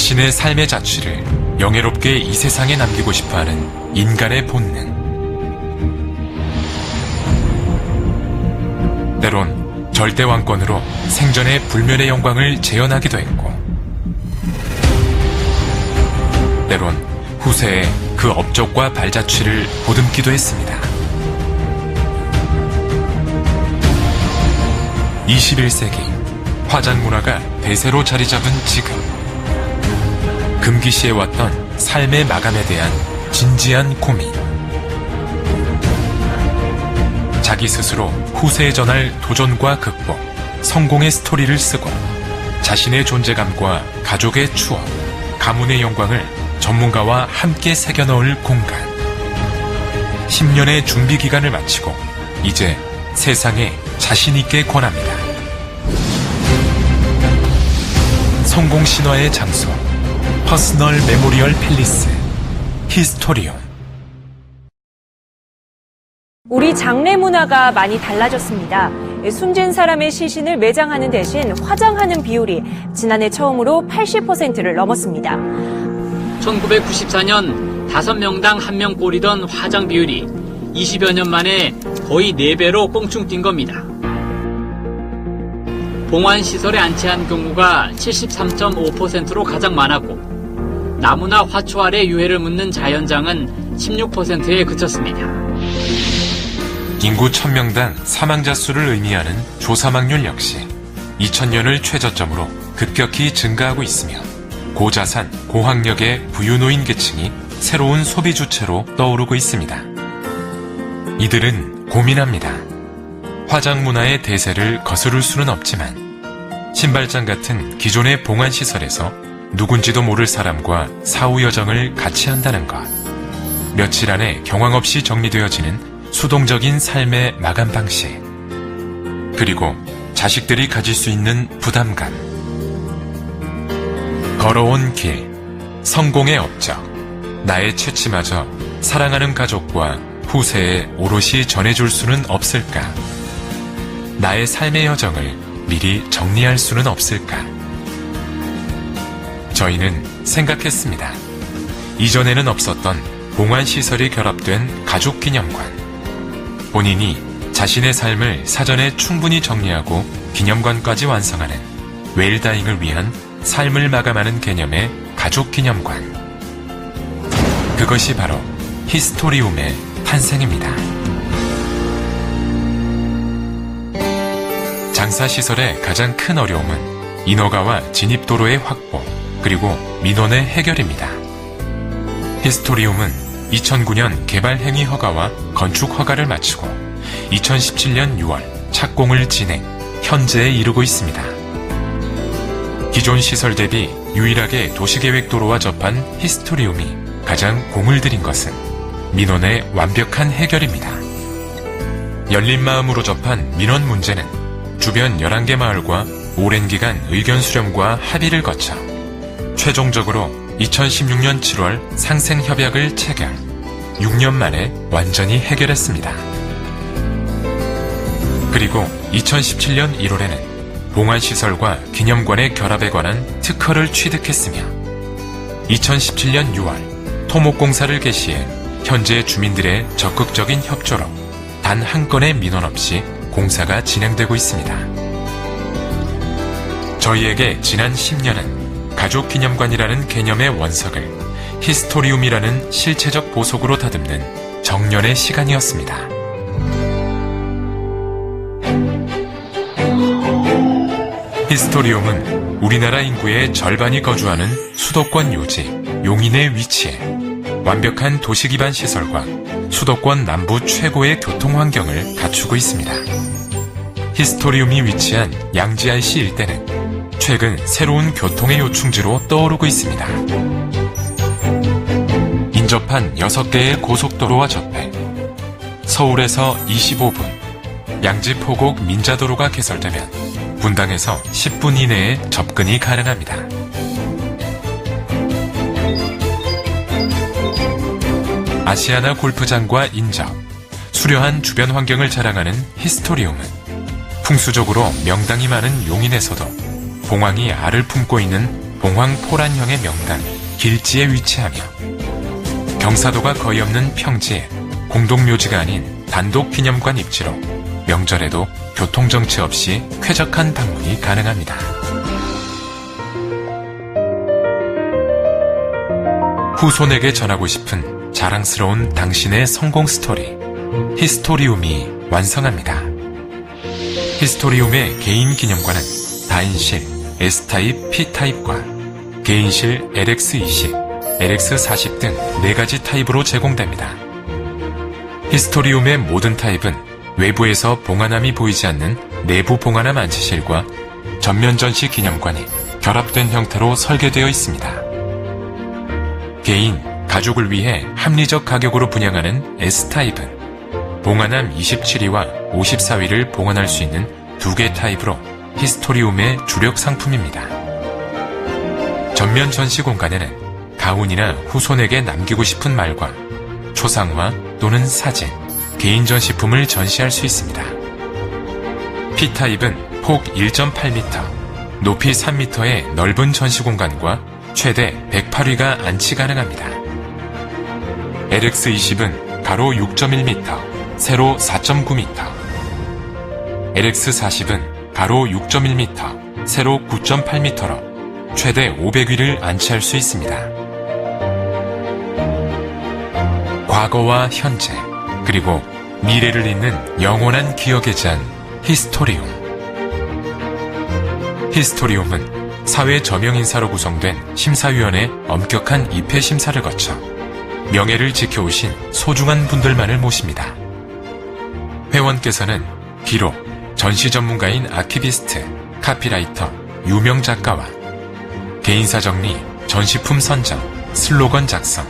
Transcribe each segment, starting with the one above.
자신의 삶의 자취를 영예롭게 이 세상에 남기고 싶어하는 인간의 본능. 때론 절대왕권으로 생전의 불멸의 영광을 재현하기도 했고, 때론 후세에 그 업적과 발자취를 보듬기도 했습니다. 21세기 화장 문화가 대세로 자리 잡은 지금, 금기시해왔던 삶의 마감에 대한 진지한 고민, 자기 스스로 후세에 전할 도전과 극복, 성공의 스토리를 쓰고 자신의 존재감과 가족의 추억, 가문의 영광을 전문가와 함께 새겨넣을 공간. 10년의 준비 기간을 마치고 이제 세상에 자신있게 권합니다. 성공 신화의 장소, 퍼스널 메모리얼 팰리스, 히스토리움. 우리 장례 문화가 많이 달라졌습니다. 숨진 사람의 시신을 매장하는 대신 화장하는 비율이 지난해 처음으로 80%를 넘었습니다. 1994년 5명당 1명 꼴이던 화장 비율이 20여 년 만에 거의 4배로 껑충 뛴 겁니다. 봉환시설에 안치한 경우가 73.5%로 가장 많았고, 나무나 화초 아래 유해를 묻는 자연장은 16%에 그쳤습니다. 인구 1000명당 사망자 수를 의미하는 조사망률 역시 2000년을 최저점으로 급격히 증가하고 있으며, 고자산, 고학력의 부유노인 계층이 새로운 소비 주체로 떠오르고 있습니다. 이들은 고민합니다. 화장 문화의 대세를 거스를 수는 없지만 신발장 같은 기존의 봉안시설에서 누군지도 모를 사람과 사후 여정을 같이 한다는 것, 며칠 안에 경황 없이 정리되어지는 수동적인 삶의 마감 방식, 그리고 자식들이 가질 수 있는 부담감. 걸어온 길, 성공의 업적, 나의 채취마저 사랑하는 가족과 후세에 오롯이 전해줄 수는 없을까? 나의 삶의 여정을 미리 정리할 수는 없을까? 저희는 생각했습니다. 이전에는 없었던 봉안시설이 결합된 가족기념관. 본인이 자신의 삶을 사전에 충분히 정리하고 기념관까지 완성하는 웰다잉을 위한 삶을 마감하는 개념의 가족기념관. 그것이 바로 히스토리움의 탄생입니다. 장사시설의 가장 큰 어려움은 인허가와 진입도로의 확보, 그리고 민원의 해결입니다. 히스토리움은 2009년 개발행위 허가와 건축 허가를 마치고 2017년 6월 착공을 진행, 현재에 이르고 있습니다. 기존 시설 대비 유일하게 도시계획도로와 접한 히스토리움이 가장 공을 들인 것은 민원의 완벽한 해결입니다. 열린 마음으로 접한 민원 문제는 주변 11개 마을과 오랜 기간 의견 수렴과 합의를 거쳐 최종적으로 2016년 7월 상생협약을 체결, 6년 만에 완전히 해결했습니다. 그리고 2017년 1월에는 봉안시설과 기념관의 결합에 관한 특허를 취득했으며 2017년 6월 토목공사를 개시해 현재 주민들의 적극적인 협조로 단 한 건의 민원 없이 공사가 진행되고 있습니다. 저희에게 지난 10년은 가족기념관이라는 개념의 원석을 히스토리움이라는 실체적 보석으로 다듬는 정년의 시간이었습니다. 히스토리움은 우리나라 인구의 절반이 거주하는 수도권 요지, 용인에 위치해 완벽한 도시 기반 시설과 수도권 남부 최고의 교통 환경을 갖추고 있습니다. 히스토리움이 위치한 양지IC 일대는 최근 새로운 교통의 요충지로 떠오르고 있습니다. 인접한 6개의 고속도로와 접해 서울에서 25분, 양지-포곡 민자도로가 개설되면 분당에서 10분 이내에 접근이 가능합니다. 아시아나 골프장과 인접, 수려한 주변 환경을 자랑하는 히스토리움은 풍수적으로 명당이 많은 용인에서도 봉황이 알을 품고 있는 봉황 포란형의 명당 길지에 위치하며 경사도가 거의 없는 평지에 공동묘지가 아닌 단독 기념관 입지로 명절에도 교통정체 없이 쾌적한 방문이 가능합니다. 후손에게 전하고 싶은 자랑스러운 당신의 성공 스토리, 히스토리움이 완성합니다. 히스토리움의 개인 기념관은 다인실 S타입, P타입과 개인실 LX20, LX40 등 4가지 타입으로 제공됩니다. 히스토리움의 모든 타입은 외부에서 봉화남이 보이지 않는 내부 봉화남 안치실과 전면 전시 기념관이 결합된 형태로 설계되어 있습니다. 개인, 가족을 위해 합리적 가격으로 분양하는 S타입은 봉화남 27위와 54위를 봉헌할 수 있는 2개 타입으로 히스토리움의 주력 상품입니다. 전면 전시 공간에는 가훈이나 후손에게 남기고 싶은 말과 초상화 또는 사진, 개인 전시품을 전시할 수 있습니다. P타입은 폭 1.8m, 높이 3m의 넓은 전시 공간과 최대 108위가 안치 가능합니다. LX20은 가로 6.1m, 세로 4.9m, LX40은 가로 6.1m, 세로 9.8m로 최대 500위를 안치할 수 있습니다. 과거와 현재, 그리고 미래를 잇는 영원한 기억의 잔 히스토리움. 히스토리움은 사회 저명인사로 구성된 심사위원회 엄격한 입회 심사를 거쳐 명예를 지켜오신 소중한 분들만을 모십니다. 회원께서는 기록, 전시 전문가인 아키비스트, 카피라이터, 유명 작가와 개인사 정리, 전시품 선정, 슬로건 작성,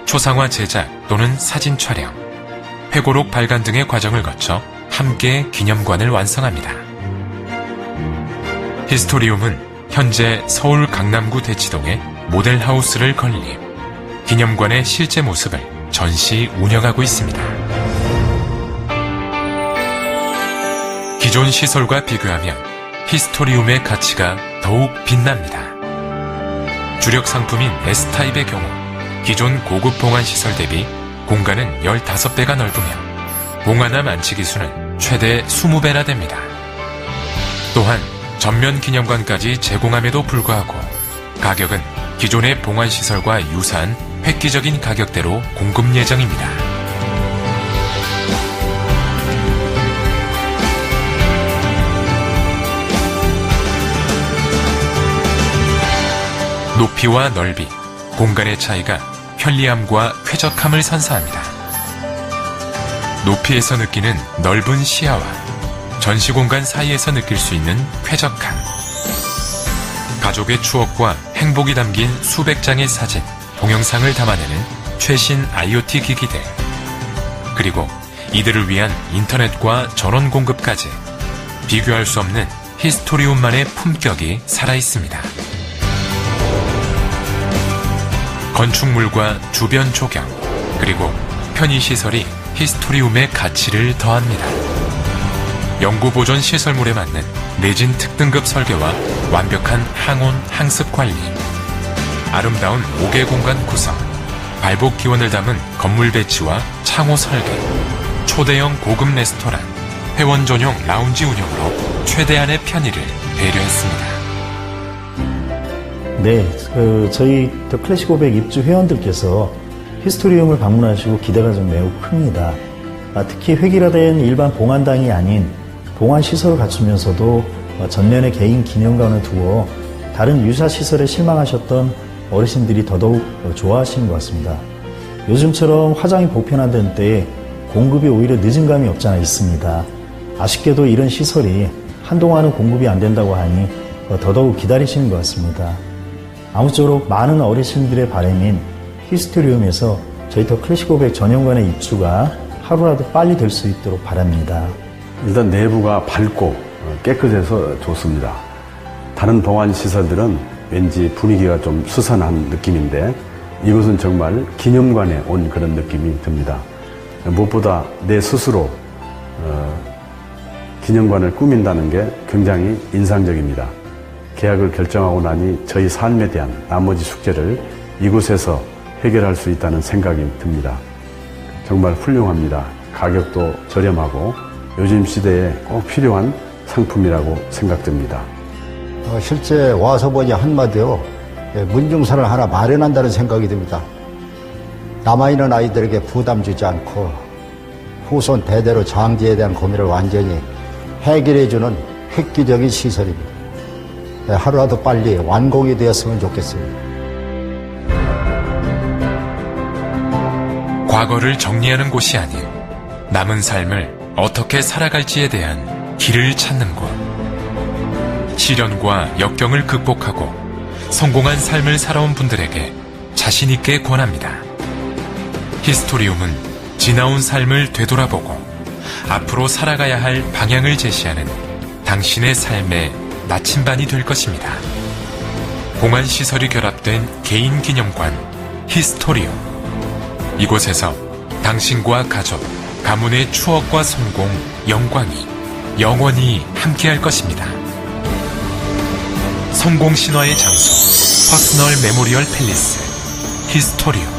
초상화 제작 또는 사진 촬영, 회고록 발간 등의 과정을 거쳐 함께 기념관을 완성합니다. 히스토리움은 현재 서울 강남구 대치동에 모델하우스를 건립, 기념관의 실제 모습을 전시 운영하고 있습니다. 기존 시설과 비교하면 히스토리움의 가치가 더욱 빛납니다. 주력 상품인 S타입의 경우 기존 고급 봉안 시설 대비 공간은 15배가 넓으며 봉화남 안치 기수는 최대 20배나 됩니다. 또한 전면 기념관까지 제공함에도 불구하고 가격은 기존의 봉안 시설과 유사한 획기적인 가격대로 공급 예정입니다. 높이와 넓이, 공간의 차이가 편리함과 쾌적함을 선사합니다. 높이에서 느끼는 넓은 시야와 전시 공간 사이에서 느낄 수 있는 쾌적함. 가족의 추억과 행복이 담긴 수백 장의 사진, 동영상을 담아내는 최신 IoT 기기들. 그리고 이들을 위한 인터넷과 전원 공급까지 비교할 수 없는 히스토리움만의 품격이 살아있습니다. 건축물과 주변 조경, 그리고 편의시설이 히스토리움의 가치를 더합니다. 영구보존 시설물에 맞는 내진 특등급 설계와 완벽한 항온, 항습 관리, 아름다운 5개 공간 구성, 발복 기원을 담은 건물 배치와 창호 설계, 초대형 고급 레스토랑, 회원 전용 라운지 운영으로 최대한의 편의를 배려했습니다. 네, 저희 더 클래식 500 입주 회원들께서 히스토리움을 방문하시고 기대가 좀 매우 큽니다. 특히 획일화된 일반 봉안당이 아닌 봉안 시설을 갖추면서도 전면에 개인 기념관을 두어 다른 유사 시설에 실망하셨던 어르신들이 더더욱 좋아하시는 것 같습니다. 요즘처럼 화장이 보편화된 때에 공급이 오히려 늦은 감이 없지 않아 있습니다. 아쉽게도 이런 시설이 한동안은 공급이 안 된다고 하니 더더욱 기다리시는 것 같습니다. 아무쪼록 많은 어르신들의 바람인 히스토리움에서 저희 더 클래식 500 전용관의 입주가 하루라도 빨리 될 수 있도록 바랍니다. 일단 내부가 밝고 깨끗해서 좋습니다. 다른 봉안 시설들은 왠지 분위기가 좀 수선한 느낌인데 이곳은 정말 기념관에 온 그런 느낌이 듭니다. 무엇보다 내 스스로 기념관을 꾸민다는 게 굉장히 인상적입니다. 계약을 결정하고 나니 저희 삶에 대한 나머지 숙제를 이곳에서 해결할 수 있다는 생각이 듭니다. 정말 훌륭합니다. 가격도 저렴하고 요즘 시대에 꼭 필요한 상품이라고 생각됩니다. 실제 와서 보니 한마디로 문중사를 하나 마련한다는 생각이 듭니다. 남아있는 아이들에게 부담 주지 않고 후손 대대로 장지에 대한 고민을 완전히 해결해주는 획기적인 시설입니다. 하루라도 빨리 완공이 되었으면 좋겠습니다. 과거를 정리하는 곳이 아닌 남은 삶을 어떻게 살아갈지에 대한 길을 찾는 곳. 시련과 역경을 극복하고 성공한 삶을 살아온 분들에게 자신 있게 권합니다. 히스토리움은 지나온 삶을 되돌아보고 앞으로 살아가야 할 방향을 제시하는 당신의 삶의 나침반이 될 것입니다. 봉안시설이 결합된 개인기념관 히스토리움. 이곳에서 당신과 가족, 가문의 추억과 성공, 영광이 영원히 함께할 것입니다. 성공 신화의 장소, 퍼스널 메모리얼 팰리스, 히스토리움.